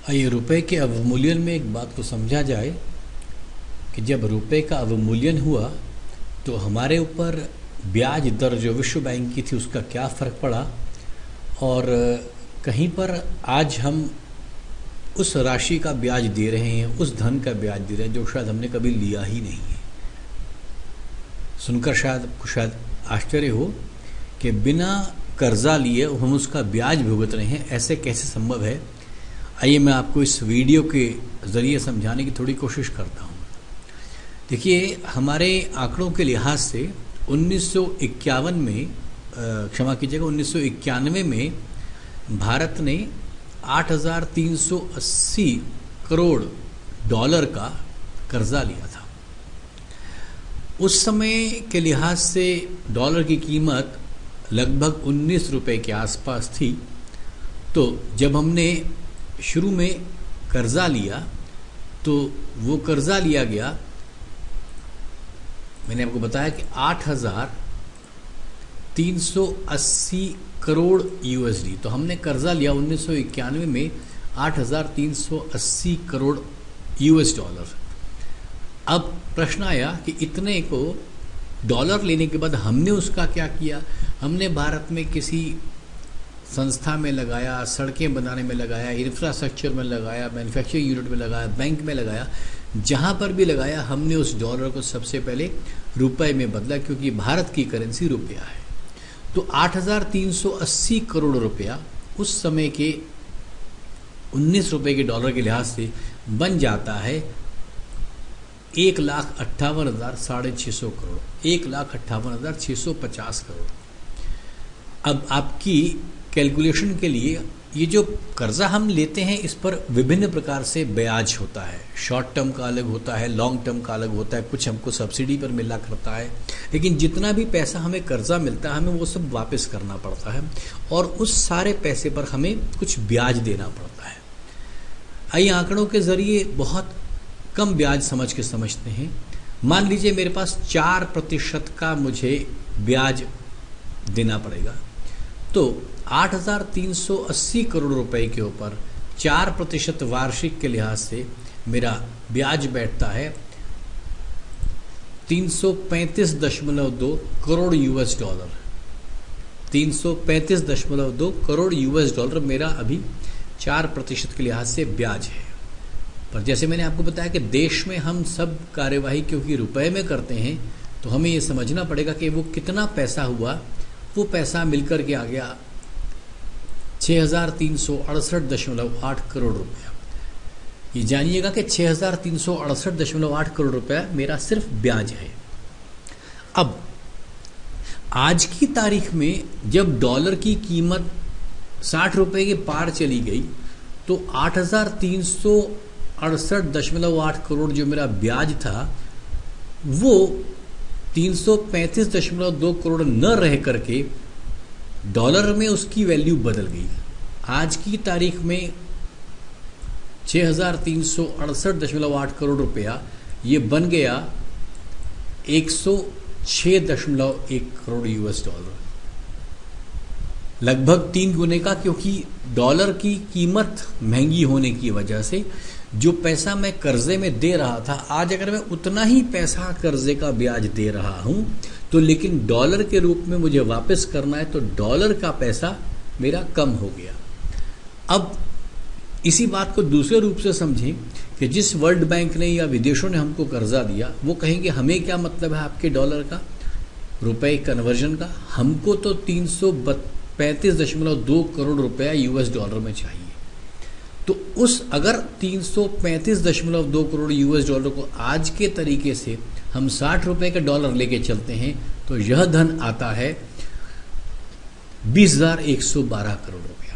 आइए रुपए के अवमूल्यन में एक बात को समझा जाए कि जब रुपए का अवमूल्यन हुआ तो हमारे ऊपर ब्याज दर जो विश्व बैंक की थी उसका क्या फ़र्क पड़ा, और कहीं पर आज हम उस राशि का ब्याज दे रहे हैं, उस धन का ब्याज दे रहे हैं जो शायद हमने कभी लिया ही नहीं है। सुनकर शायद आश्चर्य हो कि बिना कर्जा लिए हम उसका ब्याज भुगत रहे हैं, ऐसे कैसे संभव है। आइए मैं आपको इस वीडियो के ज़रिए समझाने की थोड़ी कोशिश करता हूँ। देखिए, हमारे आंकड़ों के लिहाज से 1951 में क्षमा कीजिएगा 1991 में भारत ने 8,380 करोड़ डॉलर का कर्जा लिया था। उस समय के लिहाज से डॉलर की कीमत लगभग 19 रुपए के आसपास थी। तो जब हमने शुरू में कर्जा लिया तो वो कर्जा लिया गया, मैंने आपको बताया कि 8,380 करोड़ यूएसडी। तो हमने कर्जा लिया 1991 में 8,380 करोड़ यूएस डॉलर। अब प्रश्न आया कि इतने को डॉलर लेने के बाद हमने उसका क्या किया। हमने भारत में किसी संस्था में लगाया, सड़कें बनाने में लगाया, इंफ्रास्ट्रक्चर में लगाया, मैन्युफैक्चरिंग यूनिट में लगाया, बैंक में लगाया, जहां पर भी लगाया हमने उस डॉलर को सबसे पहले रुपए में बदला, क्योंकि भारत की करेंसी रुपया है। तो 8,380 करोड़ रुपया उस समय के 19 रुपए के डॉलर के लिहाज से बन जाता है 1,58,650 करोड़, 1,58,650 करोड़। अब आपकी कैलकुलेशन के लिए ये जो कर्जा हम लेते हैं इस पर विभिन्न प्रकार से ब्याज होता है। शॉर्ट टर्म का अलग होता है, लॉन्ग टर्म का अलग होता है, कुछ हमको सब्सिडी पर मिला करता है, लेकिन जितना भी पैसा हमें कर्जा मिलता है हमें वो सब वापस करना पड़ता है और उस सारे पैसे पर हमें कुछ ब्याज देना पड़ता है। आइए आंकड़ों के जरिए बहुत कम ब्याज समझ के समझते हैं। मान लीजिए मेरे पास 4% का मुझे ब्याज देना पड़ेगा, तो 8,380 करोड़ रुपए के ऊपर 4% वार्षिक के लिहाज से मेरा ब्याज बैठता है 335.2 crore US dollar. 335.2 crore US dollar मेरा अभी 4% के लिहाज से ब्याज है। पर जैसे मैंने आपको बताया कि देश में हम सब कार्यवाही क्योंकि रुपए में करते हैं, तो हमें ये समझना पड़ेगा कि वो कितना पैसा हुआ। वो पैसा मिलकर के आ गया 6,368.8 करोड़ रुपया। ये जानिएगा कि 6,368.8 करोड़ रुपया मेरा सिर्फ ब्याज है। अब आज की तारीख में जब डॉलर की कीमत 60 रुपए के पार चली गई तो 8,368.8 करोड़ जो मेरा ब्याज था वो 335.2 करोड़ न रह करके डॉलर में उसकी वैल्यू बदल गई। आज की तारीख में 6,368.8 करोड़ रुपया ये बन गया 106.1 करोड़ यूएस डॉलर, लगभग 3 गुने का, क्योंकि डॉलर की कीमत महंगी होने की वजह से जो पैसा मैं कर्जे में दे रहा था, आज अगर मैं उतना ही पैसा कर्जे का ब्याज दे रहा हूं तो लेकिन डॉलर के रूप में मुझे वापस करना है तो डॉलर का पैसा मेरा कम हो गया। अब इसी बात को दूसरे रूप से समझें कि जिस वर्ल्ड बैंक ने या विदेशों ने हमको कर्जा दिया वो कहेंगे हमें क्या मतलब है आपके डॉलर का रुपए कन्वर्जन का, हमको तो 335.2 करोड़ रुपया यूएस डॉलर में चाहिए। तो उस अगर 335.2 करोड़ यूएस डॉलर को आज के तरीके से हम 60 रुपए का डॉलर लेके चलते हैं तो यह धन आता है 20,112 करोड़ रुपया।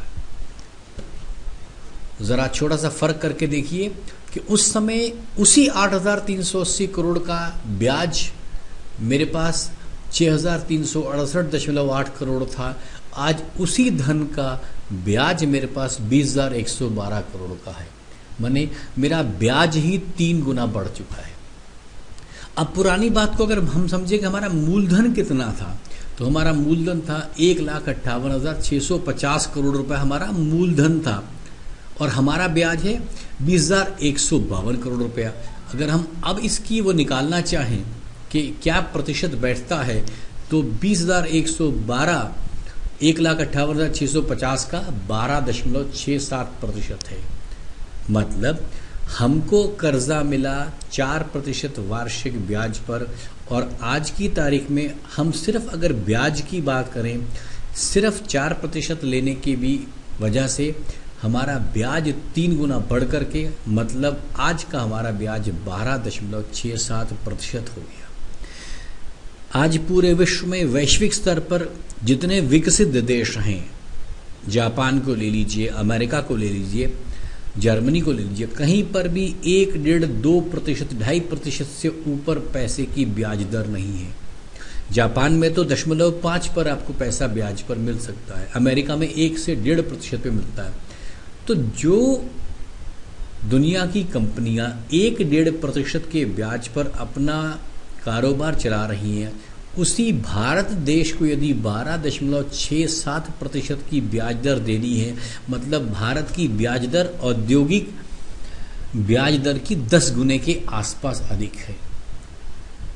जरा छोटा सा फर्क करके देखिए कि उस समय उसी 8,380 करोड़ का ब्याज मेरे पास 6,368.8 करोड़ था, आज उसी धन का ब्याज मेरे पास 20,112 करोड़ का है। माने मेरा ब्याज ही 3 गुना बढ़ चुका है। अब पुरानी बात को अगर हम समझे कि हमारा मूलधन कितना था, तो हमारा मूलधन था 1,58,650 करोड़ रुपए हमारा मूलधन था। और हमारा ब्याज है 20,152 करोड़ रुपया। अगर हम अब इसकी वो निकालना चाहें कि क्या प्रतिशत बैठता है, तो 20,112 1,58,650 का 12.67% है। मतलब हमको कर्जा मिला 4% वार्षिक ब्याज पर, और आज की तारीख में हम सिर्फ अगर ब्याज की बात करें, सिर्फ 4% लेने की भी वजह से हमारा ब्याज 3 गुना बढ़ करके, मतलब आज का हमारा ब्याज 12.67% हो गया। आज पूरे विश्व में वैश्विक स्तर पर जितने विकसित देश हैं, जापान को ले लीजिए, अमेरिका को ले लीजिए, जर्मनी को ले लीजिए, कहीं पर भी 1, 1.5, 2%, 2.5% से ऊपर पैसे की ब्याज दर नहीं है। जापान में तो 0.5 पर आपको पैसा ब्याज पर मिल सकता है, अमेरिका में 1 से 1.5% पे मिलता है। तो जो दुनिया की कंपनियां 1-1.5% के ब्याज पर अपना कारोबार चला रही हैं, उसी भारत देश को यदि 12.67% की ब्याज दर देनी है, मतलब भारत की ब्याज दर औद्योगिक ब्याज दर की 10 गुने के आसपास अधिक है।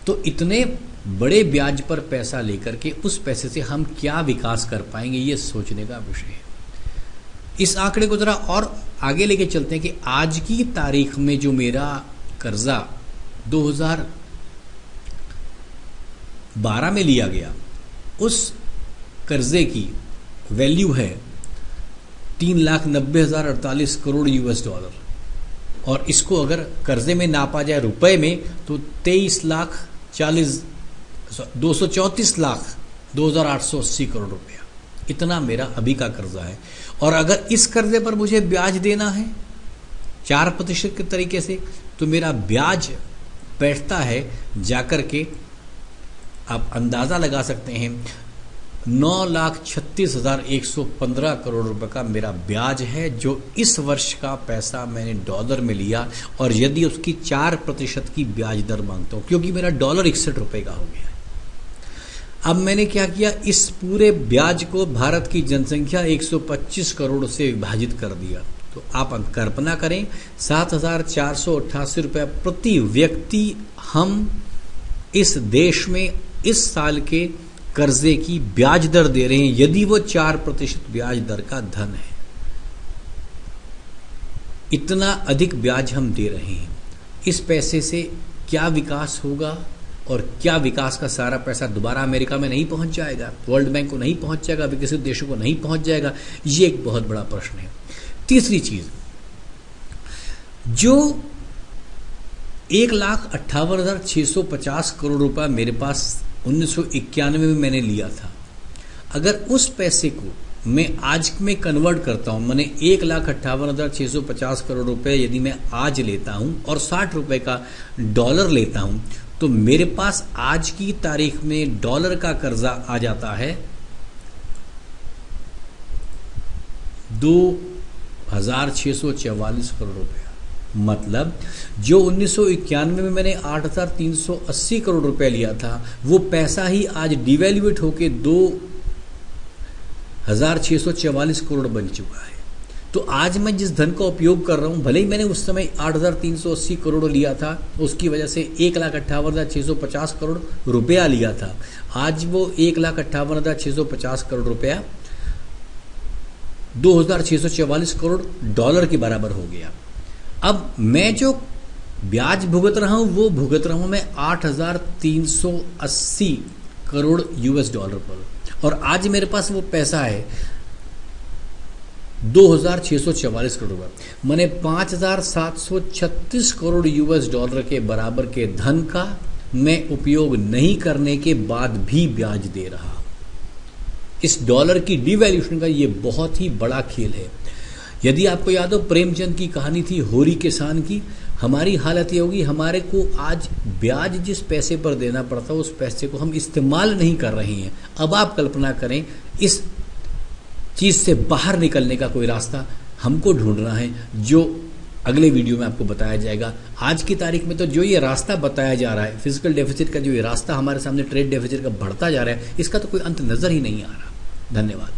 तो इतने बड़े ब्याज पर पैसा लेकर के उस पैसे से हम क्या विकास कर पाएंगे, ये सोचने का विषय है। इस आंकड़े को जरा और आगे लेके चलते हैं कि आज की तारीख में जो मेरा कर्जा 2012 में लिया गया, उस कर्जे की वैल्यू है 3,90,048 करोड़ $, और इसको अगर कर्जे में नापा जाए रुपए में तो 234,280 करोड़ रुपया, इतना मेरा अभी का कर्जा है। और अगर इस कर्जे पर मुझे ब्याज देना है 4% के तरीके से, तो मेरा ब्याज बैठता है जाकर के, आप अंदाजा लगा सकते हैं, 9,36,115 करोड़ रुपए का मेरा ब्याज है, जो इस वर्ष का पैसा मैंने डॉलर में लिया, और यदि उसकी 4% की ब्याज दर मांगता हूं, क्योंकि मेरा डॉलर 61 रुपए का हो गया। अब मैंने क्या किया, इस पूरे ब्याज को भारत की जनसंख्या 125 करोड़ से विभाजित कर दिया। तो आप कल्पना करें, 7,488 रुपये प्रति व्यक्ति हम इस देश में इस साल के कर्जे की ब्याज दर दे रहे हैं, यदि वो 4% ब्याज दर का धन है। इतना अधिक ब्याज हम दे रहे हैं। इस पैसे से क्या विकास होगा, और क्या विकास का सारा पैसा दोबारा अमेरिका में नहीं पहुंच जाएगा, वर्ल्ड बैंक को नहीं पहुंच जाएगा, विकसित देशों को नहीं पहुंच जाएगा, ये एक बहुत बड़ा प्रश्न है। तीसरी चीज, जो 1,58,650 करोड़ रुपया मेरे पास 1991 में मैंने लिया था, अगर उस पैसे को मैं आज में कन्वर्ट करता हूं, मैंने 1,58,650 करोड़ रुपए यदि मैं आज लेता हूं और 60 रुपए का डॉलर लेता हूं, तो मेरे पास आज की तारीख में डॉलर का कर्जा आ जाता है 2,644 करोड़ रुपया। मतलब जो 1991 में मैंने 8,380 करोड़ रुपया लिया था, वो पैसा ही आज डिवैल्यूएट होके 2,644 करोड़ बन चुका है। तो आज मैं जिस धन का उपयोग कर रहा हूं, भले ही मैंने उस समय 8,380 करोड़ लिया था, उसकी वजह से 1,58,650 करोड़ रुपया लिया था, आज वो 1,58,650 करोड़ रुपया 2,644 करोड़ डॉलर के बराबर हो गया। अब मैं जो ब्याज भुगत रहा हूं, वो भुगत रहा हूं मैं 8,380 करोड़ $, पर, और आज मेरे पास वो पैसा है 2,644 करोड़ रुपये। मैंने 5,736 करोड़ $, के बराबर के धन का मैं उपयोग नहीं करने के बाद भी ब्याज दे रहा। इस डॉलर की डिवैल्यूएशन का ये बहुत ही बड़ा खेल है। यदि आपको याद हो, प्रेमचंद की कहानी थी होरी किसान की, हमारी हालत ये होगी, हमारे को आज ब्याज जिस पैसे पर देना पड़ता है, उस पैसे को हम इस्तेमाल नहीं कर रहे हैं। अब आप कल्पना करें, इस चीज से बाहर निकलने का कोई रास्ता हमको ढूंढना है, जो अगले वीडियो में आपको बताया जाएगा। आज की तारीख में तो जो ये रास्ता बताया जा रहा है, फिजिकल डेफिसिट का जो ये रास्ता हमारे सामने ट्रेड डेफिसिट का बढ़ता जा रहा है, इसका तो कोई अंत नजर ही नहीं आ रहा। धन्यवाद।